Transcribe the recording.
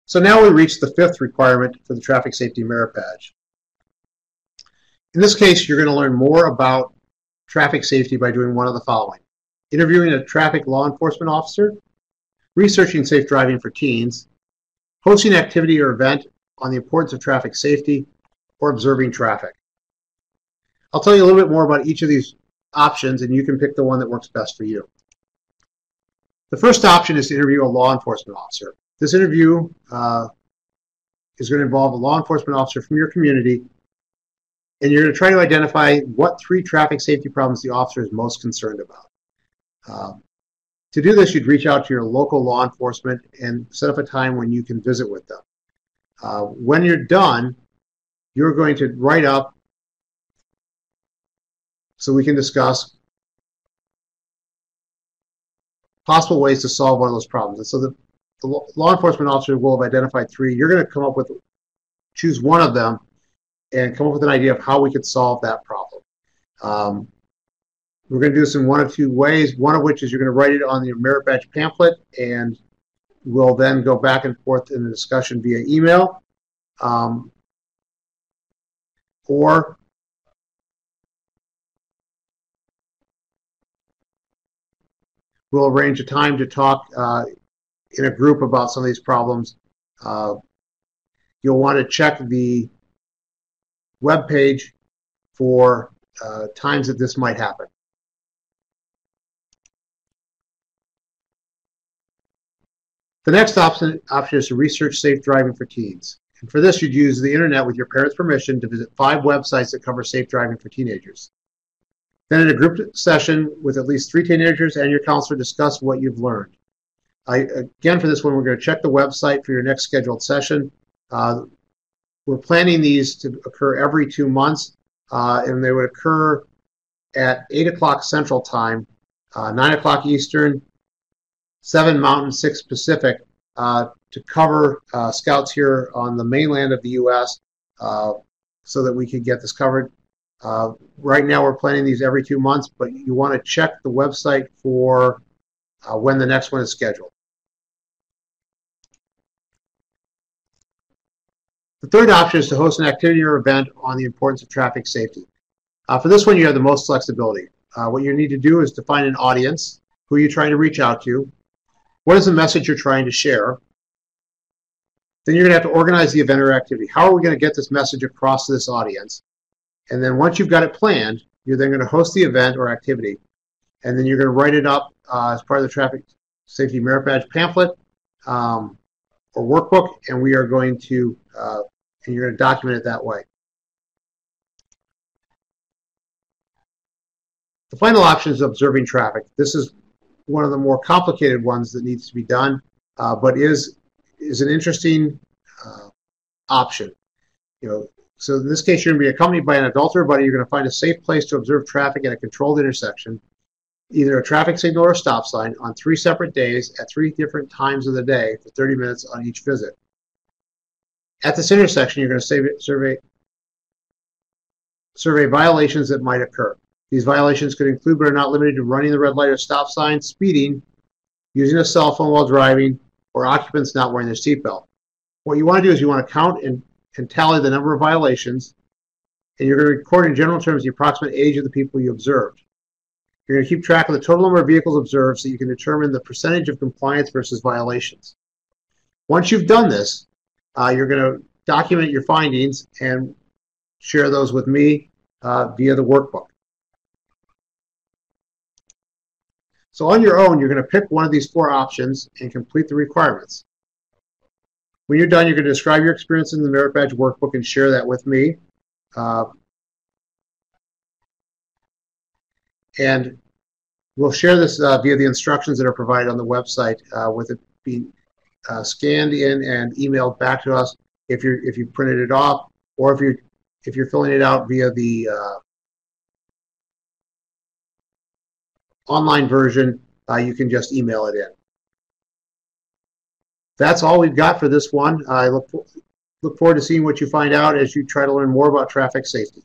So now we reach the fifth requirement for the traffic safety merit badge. In this case, you're going to learn more about traffic safety by doing one of the following: interviewing a traffic law enforcement officer, researching safe driving for teens, hosting an activity or event on the importance of traffic safety, or observing traffic. I'll tell you a little bit more about each of these options, and you can pick the one that works best for you. The first option is to interview a law enforcement officer. This interview is going to involve a law enforcement officer from your community, and you're going to try to identify what 3 traffic safety problems the officer is most concerned about. To do this, you'd reach out to your local law enforcement and set up a time when you can visit with them. When you're done, you're going to write up so we can discuss possible ways to solve one of those problems. And so the law enforcement officer will have identified 3. You're going to come up with, choose one of them and come up with an idea of how we could solve that problem. We're going to do this in one of 2 ways, one of which is you're going to write it on your merit badge pamphlet, and we'll then go back and forth in the discussion via email, or we'll arrange a time to talk in a group about some of these problems. You'll want to check the web page for times that this might happen. The next option is to research safe driving for teens. And for this, you'd use the internet with your parents' permission to visit 5 websites that cover safe driving for teenagers. Then in a group session with at least 3 teenagers and your counselor, discuss what you've learned. Again, for this one, we're going to check the website for your next scheduled session. We're planning these to occur every 2 months, and they would occur at 8 o'clock Central Time, 9 o'clock Eastern, 7 Mountain, 6 Pacific, to cover scouts here on the mainland of the U.S. So that we can get this covered. Right now we're planning these every 2 months, but you want to check the website for when the next one is scheduled. The third option is to host an activity or event on the importance of traffic safety. For this one, you have the most flexibility. What you need to do is define an audience, who you're trying to reach out to, what is the message you're trying to share. Then you're going to have to organize the event or activity. How are we going to get this message across to this audience? And then once you've got it planned, you're then going to host the event or activity. And then you're going to write it up as part of the traffic safety merit badge pamphlet or workbook, and we are going to, and you're going to document it that way. The final option is observing traffic. This is one of the more complicated ones that needs to be done, but is an interesting option. So in this case, you're going to be accompanied by an adult or buddy. You're going to find a safe place to observe traffic at a controlled intersection, either a traffic signal or a stop sign, on 3 separate days at 3 different times of the day for 30 minutes on each visit. At this intersection, you're going to survey violations that might occur. These violations could include, but are not limited to, running the red light or stop sign, speeding, using a cell phone while driving, or occupants not wearing their seatbelt. What you want to do is you want to count and tally the number of violations, and you're going to record in general terms the approximate age of the people you observed. You're going to keep track of the total number of vehicles observed so you can determine the percentage of compliance versus violations. Once you've done this, you're going to document your findings and share those with me via the workbook. So on your own, you're going to pick one of these 4 options and complete the requirements. When you're done, you're going to describe your experience in the merit badge workbook and share that with me. And we'll share this via the instructions that are provided on the website, with it being scanned in and emailed back to us if you printed it off, or if you're filling it out via the online version, you can just email it in. That's all we've got for this one. I look forward to seeing what you find out as you try to learn more about traffic safety.